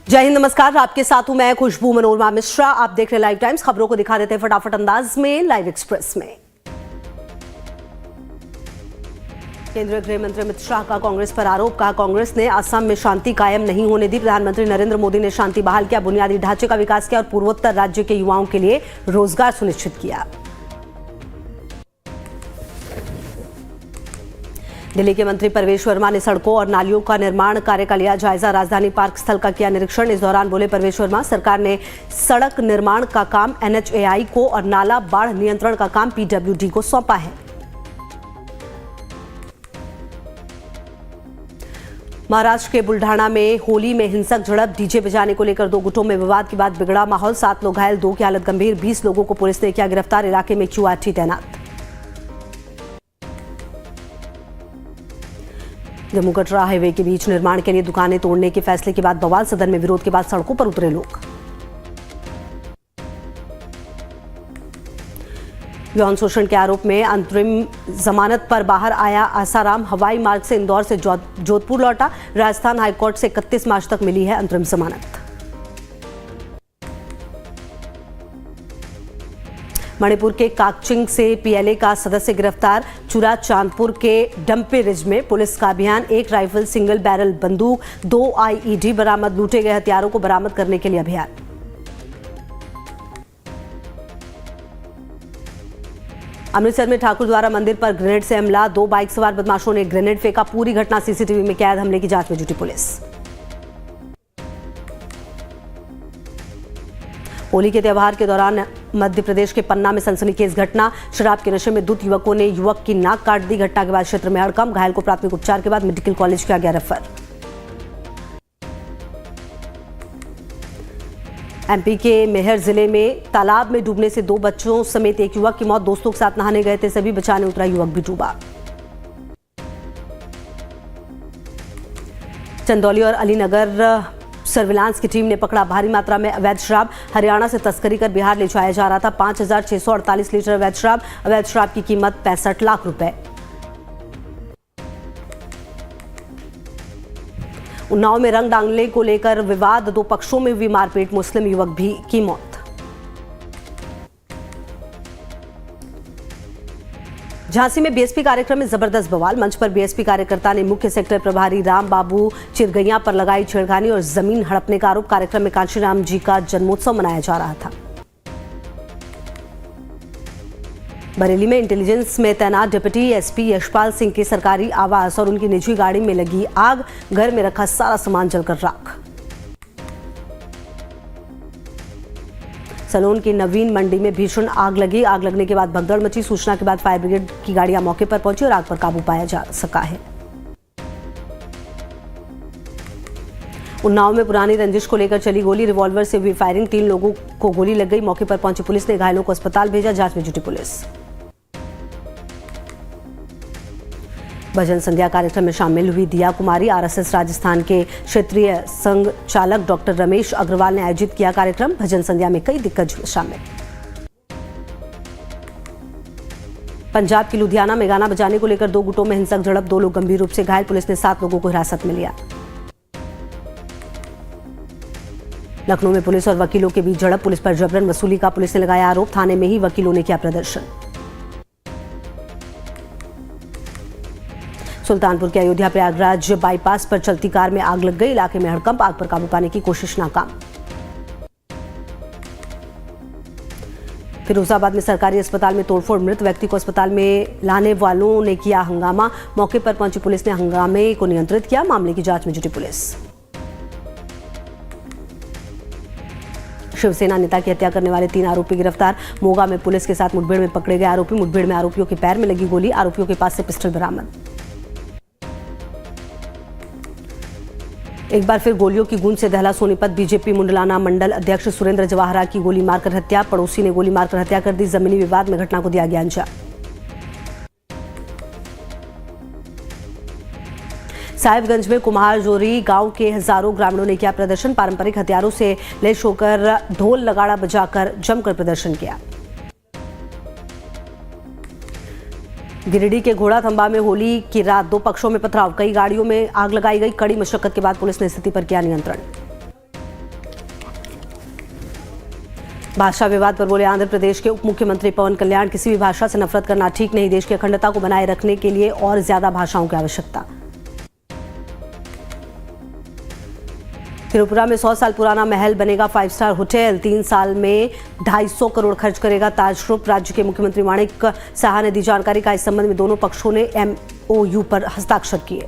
जय हिंद, नमस्कार। आपके साथ हूं मैं खुशबू मनोरमा मिश्रा। आप देख रहे लाइव टाइम्स। खबरों को दिखा देते हैं फटाफट अंदाज में लाइव एक्सप्रेस में। केंद्रीय गृह मंत्री अमित शाह का कांग्रेस पर आरोप। कहा, कांग्रेस ने असम में शांति कायम नहीं होने दी। प्रधानमंत्री नरेंद्र मोदी ने शांति बहाल किया, बुनियादी ढांचे का विकास किया और पूर्वोत्तर राज्य के युवाओं के लिए रोजगार सुनिश्चित किया। दिल्ली के मंत्री परवेश वर्मा ने सड़कों और नालियों का निर्माण कार्य का लिया जायजा। राजधानी पार्क स्थल का किया निरीक्षण। इस दौरान बोले परवेश वर्मा, सरकार ने सड़क निर्माण का काम NHAI को और नाला बाढ़ नियंत्रण का काम PWD को सौंपा है। महाराष्ट्र के बुल्ढाना में होली में हिंसक झड़प। डीजे बजाने को लेकर दो गुटों में विवाद के बाद बिगड़ा माहौल। 7 लोग घायल, 2 की हालत गंभीर। 20 लोगों को पुलिस ने किया गिरफ्तार। इलाके में QRT तैनात। जम्मू कटरा हाईवे के बीच निर्माण के लिए दुकानें तोड़ने के फैसले के बाद बवाल। सदन में विरोध के बाद सड़कों पर उतरे लोग। यौन शोषण के आरोप में अंतरिम जमानत पर बाहर आया आसाराम। हवाई मार्ग से इंदौर से जोधपुर लौटा। राजस्थान हाईकोर्ट से 31 मार्च तक मिली है अंतरिम जमानत। मणिपुर के काकचिंग से PLA का सदस्य गिरफ्तार। चुरा चांदपुर के डंपे रिज में पुलिस का अभियान। 1 राइफल, सिंगल बैरल बंदूक, 2 IED बरामद। लूटे गए हथियारों को बरामद करने के लिए अभियान। अमृतसर में ठाकुरद्वारा मंदिर पर ग्रेनेड से हमला। 2 बाइक सवार बदमाशों ने ग्रेनेड फेंका। पूरी घटना CCTV में कैद। हमले की जांच में जुटी पुलिस। होली के त्यौहार के दौरान मध्य प्रदेश के पन्ना में सनसनीखेज घटना। शराब के नशे में धुत युवकों ने युवक की नाक काट दी। घटना के बाद क्षेत्र में हड़कंप। घायल को प्राथमिक उपचार के बाद मेडिकल कॉलेज किया गया रेफर। MP के मेहर जिले में तालाब में डूबने से 2 बच्चों समेत 1 युवक की मौत। दोस्तों के साथ नहाने गए थे सभी, बचाने उतरा युवक भी डूबा। चंदौली और अलीनगर सर्विलांस की टीम ने पकड़ा भारी मात्रा में अवैध शराब। हरियाणा से तस्करी कर बिहार ले जाया जा रहा था। 5,648 लीटर अवैध शराब। अवैध शराब की कीमत 65 लाख रुपए। उन्नाव में रंग डालने को लेकर विवाद। 2 पक्षों में हुई मारपीट। मुस्लिम युवक भी की मौत। झांसी में BSP कार्यक्रम में जबरदस्त बवाल। मंच पर BSP कार्यकर्ता ने मुख्य सेक्टर प्रभारी राम बाबू चिरगैया पर लगाई छेड़खानी और जमीन हड़पने का आरोप। कार्यक्रम में कांशीराम जी का जन्मोत्सव मनाया जा रहा था। बरेली में इंटेलिजेंस में तैनात डिप्टी SP यशपाल सिंह के सरकारी आवास और उनकी निजी गाड़ी में लगी आग। घर में रखा सारा सामान जलकर राख। सलोन की नवीन मंडी में भीषण आग लगी। आग लगने के बाद भगदड़ मची। सूचना के बाद फायर ब्रिगेड की गाड़ियां मौके पर पहुंची और आग पर काबू पाया जा सका है। उन्नाव में पुरानी रंजिश को लेकर चली गोली। रिवॉल्वर से हुई फायरिंग। 3 लोगों को गोली लग गई। मौके पर पहुंची पुलिस ने घायलों को अस्पताल भेजा। जांच में जुटी पुलिस। भजन संध्या कार्यक्रम में शामिल हुई दिया कुमारी। RSS राजस्थान के क्षेत्रीय संघ चालक डॉक्टर रमेश अग्रवाल ने आयोजित किया कार्यक्रम। भजन संध्या में कई दिग्गज शामिल। पंजाब की लुधियाना में गाना बजाने को लेकर 2 गुटों में हिंसक झड़प। 2 लोग गंभीर रूप से घायल। पुलिस ने 7 लोगों को हिरासत में लिया। लखनऊ में पुलिस और वकीलों के बीच झड़प। पुलिस पर जबरन वसूली का पुलिस ने लगाया आरोप। थाने में ही वकीलों ने किया प्रदर्शन। सुल्तानपुर के अयोध्या प्रयागराज बाईपास पर चलती कार में आग लग गई। इलाके में हड़कंप। आग पर काबू पाने की कोशिश नाकाम। फिरोजाबाद में सरकारी अस्पताल में तोड़फोड़। मृत व्यक्ति को अस्पताल में लाने वालों ने किया हंगामा। मौके पर पहुंची पुलिस ने हंगामे को नियंत्रित किया। मामले की जांच में जुटी पुलिस। शिवसेना नेता की हत्या करने वाले 3 आरोपी गिरफ्तार। मोगा में पुलिस के साथ मुठभेड़ में पकड़े गए आरोपी। मुठभेड़ में आरोपियों के पैर में लगी गोली। आरोपियों के पास से पिस्टल बरामद। एक बार फिर गोलियों की गूंज से दहला सोनीपत। BJP मुंडलाना मंडल अध्यक्ष सुरेंद्र जवाहरा की गोली मारकर हत्या। पड़ोसी ने गोली मारकर हत्या कर दी। जमीनी विवाद में घटना को दिया गया अंजाम। साहिबगंज में कुम्हारजोरी गांव के हजारों ग्रामीणों ने किया प्रदर्शन। पारंपरिक हथियारों से लैस होकर ढोल नगाड़ा बजाकर जमकर प्रदर्शन किया। गिरिडीह के घोड़ा थंबा में होली की रात 2 पक्षों में पथराव। कई गाड़ियों में आग लगाई गई। कड़ी मशक्कत के बाद पुलिस ने स्थिति पर किया नियंत्रण। भाषा विवाद पर बोले आंध्र प्रदेश के उप मुख्यमंत्री पवन कल्याण, किसी भी भाषा से नफरत करना ठीक नहीं, देश की अखंडता को बनाए रखने के लिए और ज्यादा भाषाओं की आवश्यकता। त्रिपुरा में 100 साल पुराना महल बनेगा 5 स्टार होटल, 3 साल में 250 करोड़ खर्च करेगा ताज ग्रुप। राज्य के मुख्यमंत्री माणिक साहा ने दी जानकारी का इस संबंध में दोनों पक्षों ने MOU पर हस्ताक्षर किए।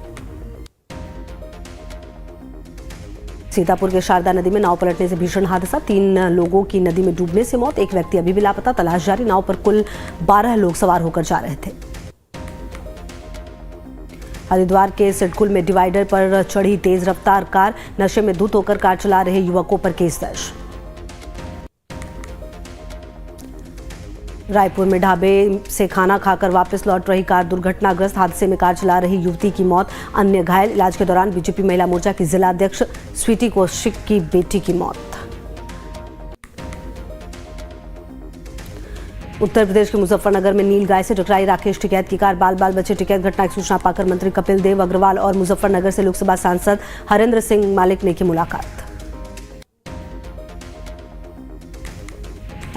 सीतापुर के शारदा नदी में नाव पलटने से भीषण हादसा, 3 लोगों की नदी में डूबने से मौत, एक व्यक्ति अभी भी लापता, तलाश जारी। नाव पर कुल 12 लोग सवार होकर जा रहे थे। हरिद्वार के सिडकुल में डिवाइडर पर चढ़ी तेज रफ्तार कार, नशे में धुत होकर कार चला रहे युवकों पर केस दर्ज। रायपुर में ढाबे से खाना खाकर वापस लौट रही कार दुर्घटनाग्रस्त, हादसे में कार चला रही युवती की मौत, अन्य घायल। इलाज के दौरान बीजेपी महिला मोर्चा की जिला अध्यक्ष स्वीटी कौशिक की बेटी की मौत। उत्तर प्रदेश के मुजफ्फरनगर में नील गाय से टकराई राकेश टिकैत की कार, बाल बाल बचे टिकैत। घटना की सूचना पाकर मंत्री कपिल देव अग्रवाल और मुजफ्फरनगर से लोकसभा सांसद हरेंद्र सिंह मालिक ने की मुलाकात।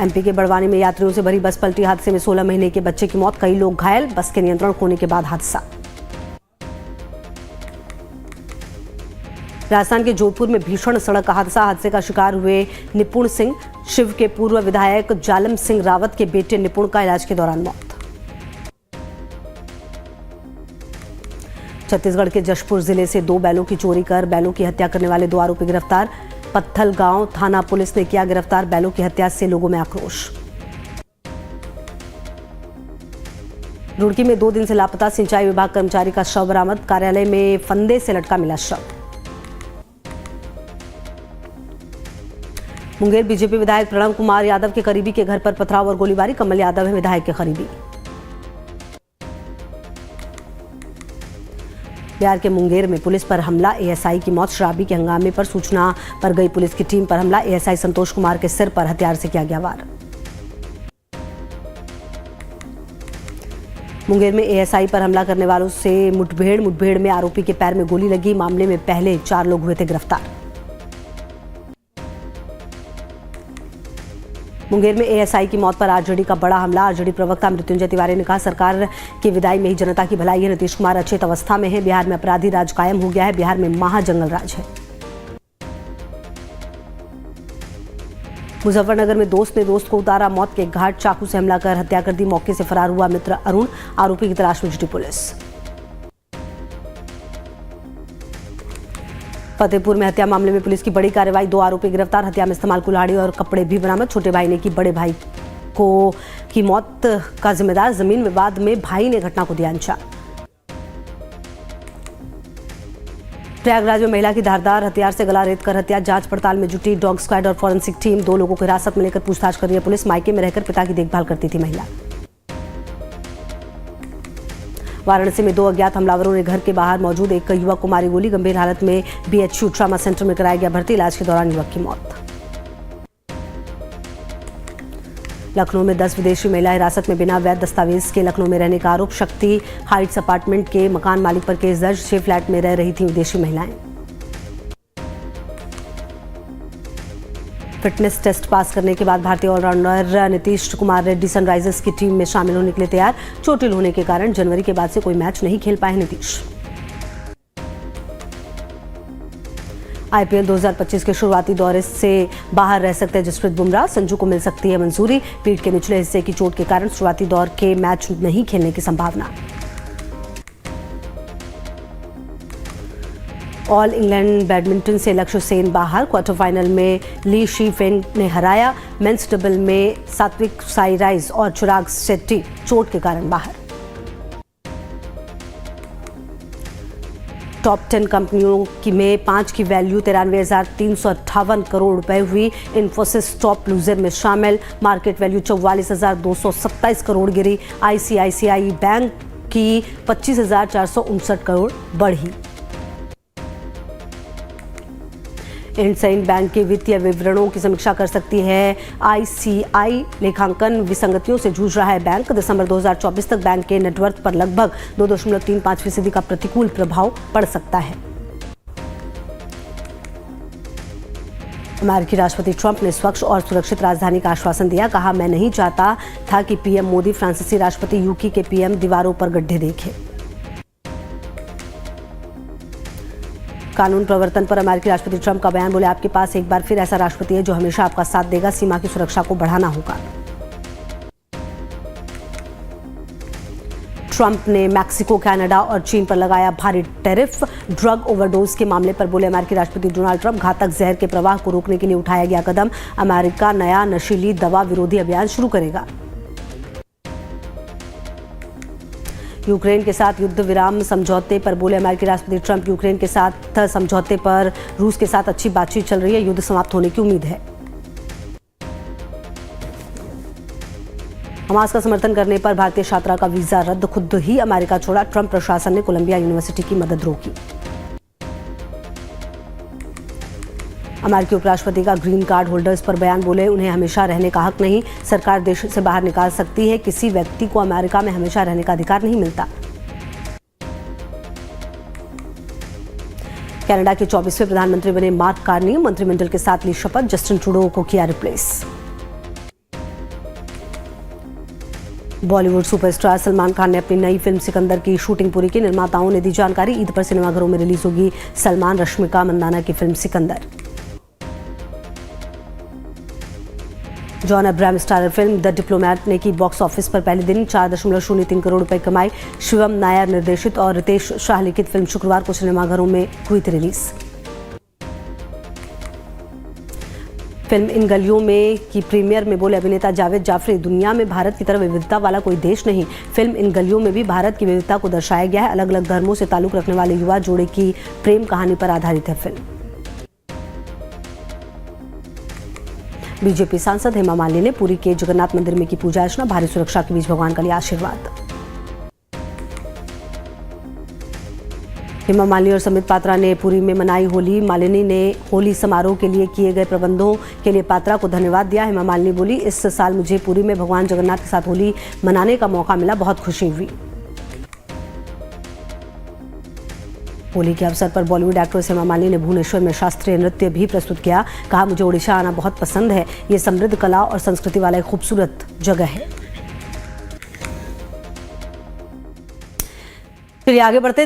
MP के बड़वानी में यात्रियों से भरी बस पलटी, हादसे में 16 महीने के बच्चे की मौत, कई लोग घायल। बस के नियंत्रण खोने के बाद हादसा। राजस्थान के जोधपुर में भीषण सड़क हादसा, हादसे का शिकार हुए निपुण सिंह। शिव के पूर्व विधायक जालम सिंह रावत के बेटे निपुण का इलाज के दौरान मौत। छत्तीसगढ़ के जशपुर जिले से 2 बैलों की चोरी कर बैलों की हत्या करने वाले 2 आरोपी गिरफ्तार। पत्थल गांव थाना पुलिस ने किया गिरफ्तार, बैलों की हत्या से लोगों में आक्रोश। रुड़की में 2 दिन से लापता सिंचाई विभाग कर्मचारी का शव बरामद, कार्यालय में फंदे से लटका मिला शव। मुंगेर बीजेपी विधायक प्रणव कुमार यादव के करीबी के घर पर पथराव और गोलीबारी, कमल यादव है विधायक के करीबी। बिहार के मुंगेर में पुलिस पर हमला, ASI की मौत, शराबी के हंगामे पर सूचना पर गई पुलिस की टीम पर हमला, ASI संतोष कुमार के सिर पर हथियार से किया गया वार। मुंगेर में ASI पर हमला करने वालों से मुठभेड़ में आरोपी के पैर में गोली लगी, मामले में पहले 4 लोग हुए थे गिरफ्तार। मुंगेर में ASI की मौत पर आरजेडी का बड़ा हमला, आरजेडी प्रवक्ता मृत्युंजय तिवारी ने कहा सरकार की विदाई में ही जनता की भलाई है, नीतीश कुमार अचेत अवस्था में है, बिहार में अपराधी राज कायम हो गया है, बिहार में महाजंगल राज है। मुजफ्फरनगर में दोस्त ने दोस्त को उतारा मौत के घाट, चाकू से हमला कर हत्या कर दी, मौके से फरार हुआ मित्र अरुण, आरोपी की तलाश में जुटी पुलिस। फतेहपुर में हत्या मामले में पुलिस की बड़ी कार्रवाई, 2 आरोपी गिरफ्तार, हत्या में इस्तेमाल कुल्हाड़ी और कपड़े भी बरामद। छोटे भाई ने की बड़े भाई की मौत का जिम्मेदार, जमीन विवाद में भाई ने घटना को दिया अंजाम। प्रयागराज में महिला की धारदार हथियार से गला रेत कर हत्या, जांच पड़ताल में जुटी डॉग स्क्वाड और फॉरेंसिक टीम, 2 लोगों को हिरासत में लेकर पूछताछ कर रही है पुलिस। मायके में रहकर पिता की देखभाल करती थी महिला। वाराणसी में 2 अज्ञात हमलावरों ने घर के बाहर मौजूद एक युवक को मारी गोली, गंभीर हालत में BHU ट्रामा सेंटर में कराया गया भर्ती, इलाज के दौरान युवक की मौत। लखनऊ में 10 विदेशी महिला हिरासत में, बिना वैध दस्तावेज के लखनऊ में रहने का आरोप, शक्ति हाइट्स अपार्टमेंट के मकान मालिक पर केस दर्ज, 6 फ्लैट में रह रही थी विदेशी महिलाएं। फिटनेस टेस्ट पास करने के बाद भारतीय ऑलराउंडर नीतीश कुमार रेड्डी सनराइजर्स की टीम में शामिल होने के लिए तैयार, चोटिल होने के कारण जनवरी के बाद से कोई मैच नहीं खेल पाए नीतीश। IPL 2025 के शुरुआती दौरे से बाहर रह सकते हैं जसप्रीत बुमराह, संजू को मिल सकती है मंजूरी, पीठ के निचले हिस्से की चोट के कारण शुरुआती दौर के मैच नहीं खेलने की संभावना। ऑल इंग्लैंड बैडमिंटन से लक्ष्य सेन बाहर, क्वार्टर फाइनल में ली शी फेंग ने हराया, मेंस डबल में सात्विक साईराज और चिराग शेट्टी चोट के कारण बाहर। टॉप 10 कंपनियों में 5 की वैल्यू 93,358 करोड़ रुपए हुई, इन्फोसिस टॉप लूजर में शामिल, मार्केट वैल्यू 44,227 करोड़ गिरी, ICICI बैंक की 25,459 करोड़ बढ़ी। इंडसइंड बैंक के वित्तीय विवरणों की समीक्षा कर सकती है ICI, लेखांकन विसंगतियों से जूझ रहा है बैंक, दिसंबर 2024 तक बैंक के नेटवर्थ पर लगभग 2.35% का प्रतिकूल प्रभाव पड़ सकता है। अमेरिकी राष्ट्रपति ट्रंप ने स्वच्छ और सुरक्षित राजधानी का आश्वासन दिया। कहा, मैं नहीं चाहता था कि पीएम मोदी फ्रांसीसी राष्ट्रपति यूके के पीएम दीवारों पर गड्ढे देखें। कानून प्रवर्तन पर अमेरिकी राष्ट्रपति ट्रंप का बयान। बोले, आपके पास एक बार फिर ऐसा राष्ट्रपति है जो हमेशा आपका साथ देगा। सीमा की सुरक्षा को बढ़ाना होगा। ट्रंप ने मैक्सिको, कनाडा और चीन पर लगाया भारी टैरिफ। ड्रग ओवरडोज के मामले पर बोले अमेरिकी राष्ट्रपति डोनाल्ड ट्रंप, घातक जहर के प्रवाह को रोकने के लिए उठाया गया कदम। अमेरिका नया नशीली दवा विरोधी अभियान शुरू करेगा। यूक्रेन के साथ युद्ध विराम समझौते पर बोले अमेरिकी राष्ट्रपति ट्रंप, यूक्रेन के साथ समझौते पर रूस के साथ अच्छी बातचीत चल रही है। युद्ध समाप्त होने की उम्मीद है। हमास का समर्थन करने पर भारतीय छात्रा का वीजा रद्द, खुद ही अमेरिका छोड़ा। ट्रंप प्रशासन ने कोलंबिया यूनिवर्सिटी की मदद रोकी। अमेरिकी उपराष्ट्रपति का ग्रीन कार्ड होल्डर्स पर बयान। बोले, उन्हें हमेशा रहने का हक नहीं। सरकार देश से बाहर निकाल सकती है, किसी व्यक्ति को अमेरिका में हमेशा रहने का अधिकार नहीं मिलता। कनाडा के 24वें प्रधानमंत्री बने मार्क कार्नी, मंत्रिमंडल के साथ ली शपथ। जस्टिन ट्रूडो को किया रिप्लेस। बॉलीवुड सुपरस्टार सलमान खान ने अपनी नई फिल्म सिकंदर की शूटिंग पूरी की। निर्माताओं ने दी जानकारी। ईद पर सिनेमाघरों में रिलीज होगी सलमान रश्मिका मंदाना की film Sikandar. John Abraham starrer film the diplomat ने की बॉक्स ऑफिस पर पहले दिन 4.03 करोड़ रुपए कमाई। शिवम नायर निर्देशित और रितेश शाह लिखित फिल्म शुक्रवार को सिनेमाघरों में हुई थी रिलीज। फिल्म इन गलियों में की प्रीमियर में बोले अभिनेता जावेद जाफरी, दुनिया में भारत की तरह विविधता वाला कोई देश नहीं। फिल्म इन गलियों में भी भारत की विविधता को दर्शाया गया है। अलग अलग धर्मों से ताल्लुक रखने वाले युवा जोड़े की प्रेम कहानी पर आधारित है फिल्म। बीजेपी सांसद हेमा मालिनी ने पुरी के जगन्नाथ मंदिर में की पूजा अर्चना। भारी सुरक्षा के बीच भगवान का लिया आशीर्वाद। हेमा मालिनी और समित पात्रा ने पुरी में मनाई होली। मालिनी ने होली समारोह के लिए किए गए प्रबंधों के लिए पात्रा को धन्यवाद दिया। हेमा मालिनी बोली, इस साल मुझे पुरी में भगवान जगन्नाथ के साथ होली मनाने का मौका मिला, बहुत खुशी हुई। होली के अवसर पर बॉलीवुड एक्ट्रेस हेमा मालिनी ने भुवनेश्वर में शास्त्रीय नृत्य भी प्रस्तुत किया। कहा, मुझे ओडिशा आना बहुत पसंद है। ये समृद्ध कला और संस्कृति वाला एक खूबसूरत जगह है। चलिए आगे बढ़ते।